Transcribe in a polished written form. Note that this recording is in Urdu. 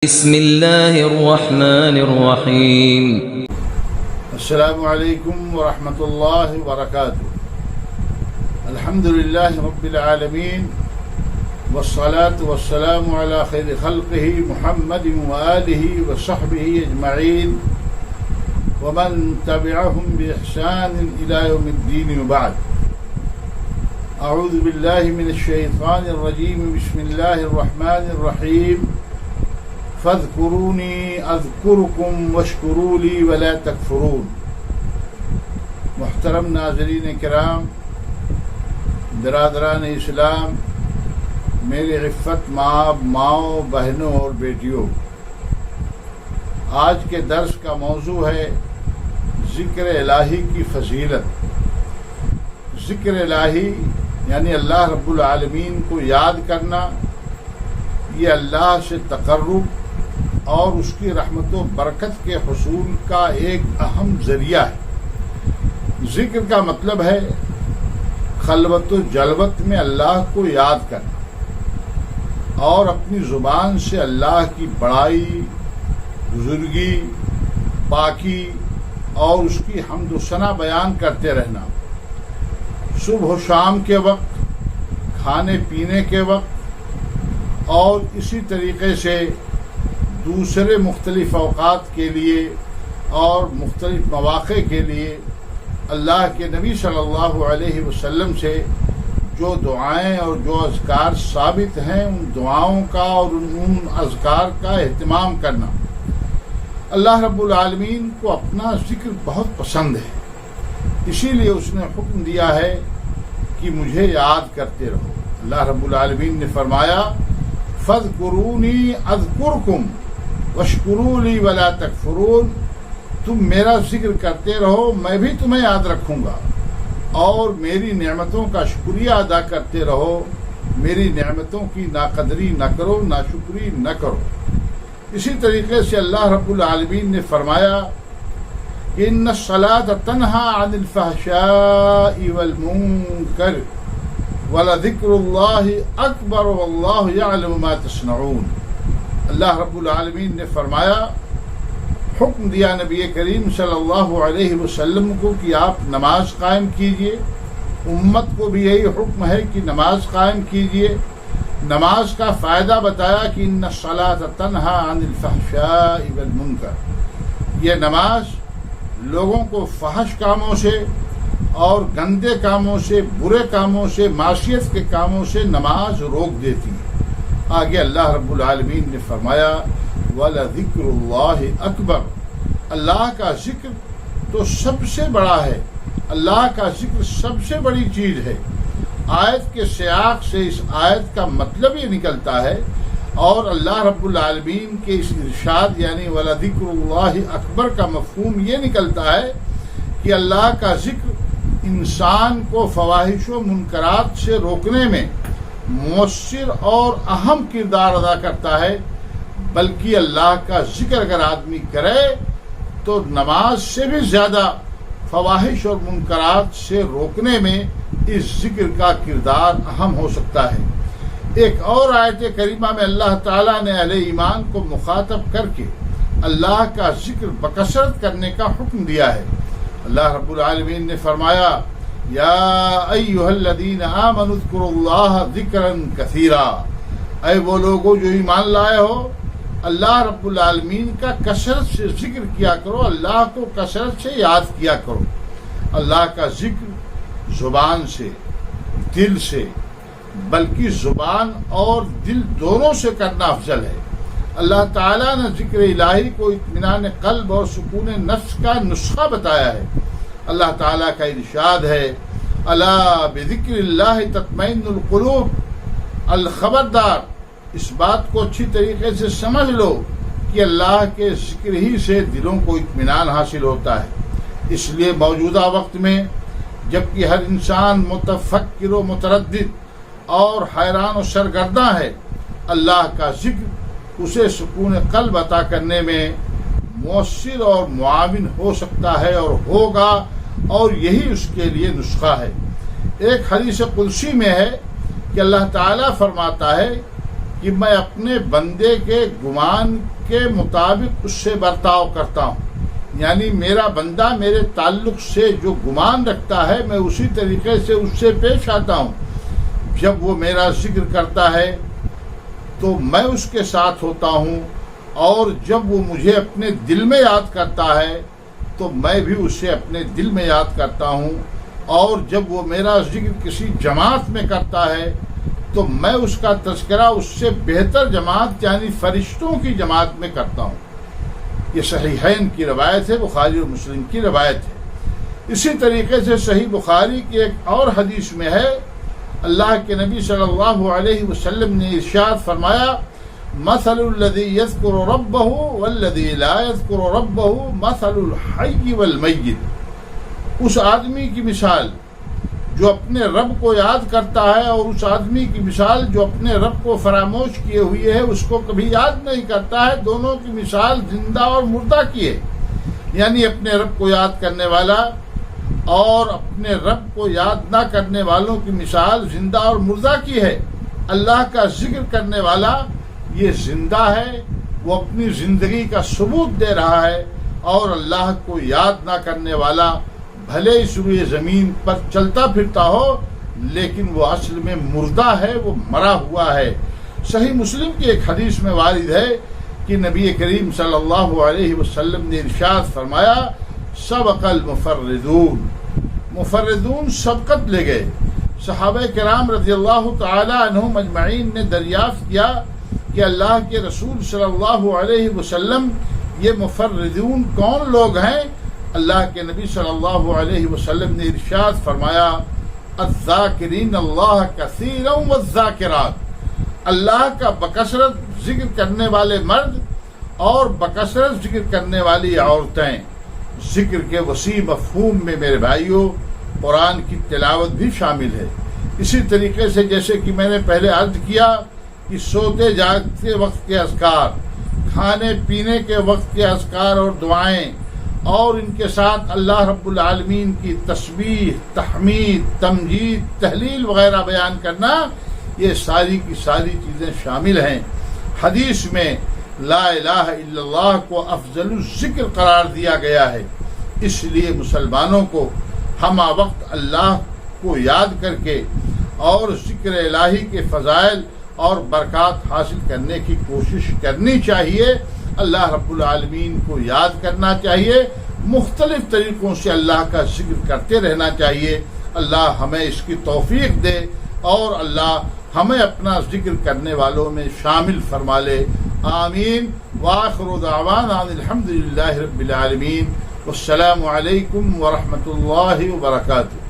بسم اللہ الرحمن الرحیم السلام علیکم ورحمۃ اللہ وبرکاتہ۔ الحمد للہ رب العالمین والصلاة والسلام علی خیر خلقہ محمد وآلہ وصحبہ اجمعین ومن تبعهم بإحسان إلى يوم الدین وبعد۔ اعوذ باللہ من الشیطان الرجیم، بسم اللہ الرحمن الرحیم۔ فاذکرونی اذکرکم واشکروا لی ولا تکفرون۔ محترم ناظرین کرام، برادران اسلام، میرے عفت ماؤں، بہنوں اور بیٹیوں، آج کے درس کا موضوع ہے ذکر الہی کی فضیلت۔ ذکر الہی یعنی اللہ رب العالمین کو یاد کرنا، یہ اللہ سے تقرب اور اس کی رحمت و برکت کے حصول کا ایک اہم ذریعہ ہے۔ ذکر کا مطلب ہے خلوت و جلوت میں اللہ کو یاد کرنا اور اپنی زبان سے اللہ کی بڑائی، بزرگی، پاکی اور اس کی حمد و ثنا بیان کرتے رہنا۔ صبح و شام کے وقت، کھانے پینے کے وقت اور اسی طریقے سے دوسرے مختلف اوقات کے لیے اور مختلف مواقع کے لیے اللہ کے نبی صلی اللہ علیہ وسلم سے جو دعائیں اور جو اذکار ثابت ہیں، ان دعاؤں کا اور ان اذکار کا اہتمام کرنا۔ اللہ رب العالمین کو اپنا ذکر بہت پسند ہے، اسی لیے اس نے حکم دیا ہے کہ مجھے یاد کرتے رہو۔ اللہ رب العالمین نے فرمایا فاذکرونی اذکرکم واشکروا لی ولا تکفرون۔ تم میرا ذکر کرتے رہو، میں بھی تمہیں یاد رکھوں گا، اور میری نعمتوں کا شکریہ ادا کرتے رہو، میری نعمتوں کی ناقدری نہ کرو، ناشکری نہ کرو۔ اسی طریقے سے اللہ رب العالمین نے فرمایا کہ ان الصلاۃ تنہی عن الفحشاء والمنکر وَلَذِكْرُ اللَّهِ أَكْبَرُ وَاللَّهُ يَعْلَمُ مَا تَصْنَعُونَ۔ اللہ رب العالمین نے فرمایا، حکم دیا نبی کریم صلی اللہ علیہ وسلم کو کہ آپ نماز قائم کیجئے۔ امت کو بھی یہی حکم ہے کہ نماز قائم کیجئے۔ نماز کا فائدہ بتایا کہ ان الصلاۃ تنہی عن الفحشاء والمنکر۔ یہ نماز لوگوں کو فحش کاموں سے اور گندے کاموں سے، برے کاموں سے، معصیت کے کاموں سے نماز روک دیتی ہے۔ آگے اللہ رب العالمین نے فرمایا وَلَذِكْرُ اللَّهِ أَكْبَرُ۔ اللہ کا ذکر تو سب سے بڑا ہے، اللہ کا ذکر سب سے بڑی چیز ہے۔ آیت کے سیاق سے اس آیت کا مطلب یہ نکلتا ہے، اور اللہ رب العالمین کے اس ارشاد یعنی وَلَذِكْرُ اللَّهِ أَكْبَرُ کا مفہوم یہ نکلتا ہے کہ اللہ کا ذکر انسان کو فواحش و منکرات سے روکنے میں مؤثر اور اہم کردار ادا کرتا ہے۔ بلکہ اللہ کا ذکر اگر آدمی کرے تو نماز سے بھی زیادہ فواحش اور منکرات سے روکنے میں اس ذکر کا کردار اہم ہو سکتا ہے۔ ایک اور آیت کریمہ میں اللہ تعالیٰ نے اہل ایمان کو مخاطب کر کے اللہ کا ذکر بکثرت کرنے کا حکم دیا ہے۔ اللہ رب العالمین نے فرمایا یا ایھا الذین آمنوا اذکروا اللہ ذکرا کثیرا۔ اے وہ لوگوں جو ایمان لائے ہو، اللہ رب العالمین کا کثرت سے ذکر کیا کرو، اللہ کو کثرت سے یاد کیا کرو۔ اللہ کا ذکر زبان سے، دل سے، بلکہ زبان اور دل دونوں سے کرنا افضل ہے۔ اللہ تعالیٰ نے ذکر الہی کو اطمینان قلب اور سکون نفس کا نسخہ بتایا ہے۔ اللہ تعالیٰ کا ارشاد ہے الا بذکر اللہ تطمئن القلوب۔ الخبردار، اس بات کو اچھی طریقے سے سمجھ لو کہ اللہ کے ذکر ہی سے دلوں کو اطمینان حاصل ہوتا ہے۔ اس لیے موجودہ وقت میں جبکہ ہر انسان متفکر و متردد اور حیران و سرگرداں ہے، اللہ کا ذکر اسے سکون قلب عطا کرنے میں مؤثر اور معاون ہو سکتا ہے اور ہوگا، اور یہی اس کے لیے نسخہ ہے۔ ایک حدیث قدسی میں ہے کہ اللہ تعالیٰ فرماتا ہے کہ میں اپنے بندے کے گمان کے مطابق اس سے برتاؤ کرتا ہوں، یعنی میرا بندہ میرے تعلق سے جو گمان رکھتا ہے میں اسی طریقے سے اس سے پیش آتا ہوں۔ جب وہ میرا ذکر کرتا ہے تو میں اس کے ساتھ ہوتا ہوں، اور جب وہ مجھے اپنے دل میں یاد کرتا ہے تو میں بھی اسے اپنے دل میں یاد کرتا ہوں، اور جب وہ میرا ذکر کسی جماعت میں کرتا ہے تو میں اس کا تذکرہ اس سے بہتر جماعت یعنی فرشتوں کی جماعت میں کرتا ہوں۔ یہ صحیحین کی روایت ہے، بخاری اور مسلم کی روایت ہے۔ اسی طریقے سے صحیح بخاری کی ایک اور حدیث میں ہے، اللہ کے نبی صلی اللہ علیہ وسلم نے ارشاد فرمایا، مثل الذی یذکر ربہ والذی لا یذکر ربہ مثل الحی والمیت۔ اس آدمی کی مثال جو اپنے رب کو یاد کرتا ہے اور اس آدمی کی مثال جو اپنے رب کو فراموش کیے ہوئے ہے، اس کو کبھی یاد نہیں کرتا ہے، دونوں کی مثال زندہ اور مردہ کی ہے۔ یعنی اپنے رب کو یاد کرنے والا اور اپنے رب کو یاد نہ کرنے والوں کی مثال زندہ اور مردہ کی ہے۔ اللہ کا ذکر کرنے والا یہ زندہ ہے، وہ اپنی زندگی کا ثبوت دے رہا ہے، اور اللہ کو یاد نہ کرنے والا بھلے اس روئے زمین پر چلتا پھرتا ہو لیکن وہ اصل میں مردہ ہے، وہ مرا ہوا ہے۔ صحیح مسلم کی ایک حدیث میں وارد ہے کہ نبی کریم صلی اللہ علیہ وسلم نے ارشاد فرمایا، سبق المفردون، مفردون سبقت لے گئے۔ صحابہ کرام رضی اللہ تعالی عنہم اجمعین نے دریافت کیا کہ اللہ کے رسول صلی اللہ علیہ وسلم یہ مفردون کون لوگ ہیں؟ اللہ کے نبی صلی اللہ علیہ وسلم نے ارشاد فرمایا، الذاکرین اللہ کثیرا والذاکرات، اللہ کا بکثرت ذکر کرنے والے مرد اور بکثرت ذکر کرنے والی عورتیں۔ ذکر کے وسیع مفہوم میں میرے بھائیوں قرآن کی تلاوت بھی شامل ہے۔ اسی طریقے سے جیسے کہ میں نے پہلے عرض کیا کہ سوتے جاگتے وقت کے اذکار، کھانے پینے کے وقت کے اذکار اور دعائیں، اور ان کے ساتھ اللہ رب العالمین کی تسبیح، تحمید، تمجید، تحلیل وغیرہ بیان کرنا، یہ ساری کی ساری چیزیں شامل ہیں۔ حدیث میں لا الہ الا اللہ کو افضل الذکر قرار دیا گیا ہے، اس لیے مسلمانوں کو ہمہ وقت اللہ کو یاد کر کے اور ذکر الہی کے فضائل اور برکات حاصل کرنے کی کوشش کرنی چاہیے۔ اللہ رب العالمین کو یاد کرنا چاہیے، مختلف طریقوں سے اللہ کا ذکر کرتے رہنا چاہیے۔ اللہ ہمیں اس کی توفیق دے اور اللہ ہمیں اپنا ذکر کرنے والوں میں شامل فرما لے، آمین۔ وآخر دعوانا الحمد للہ رب العالمین، والسلام علیکم ورحمۃ اللہ وبرکاتہ۔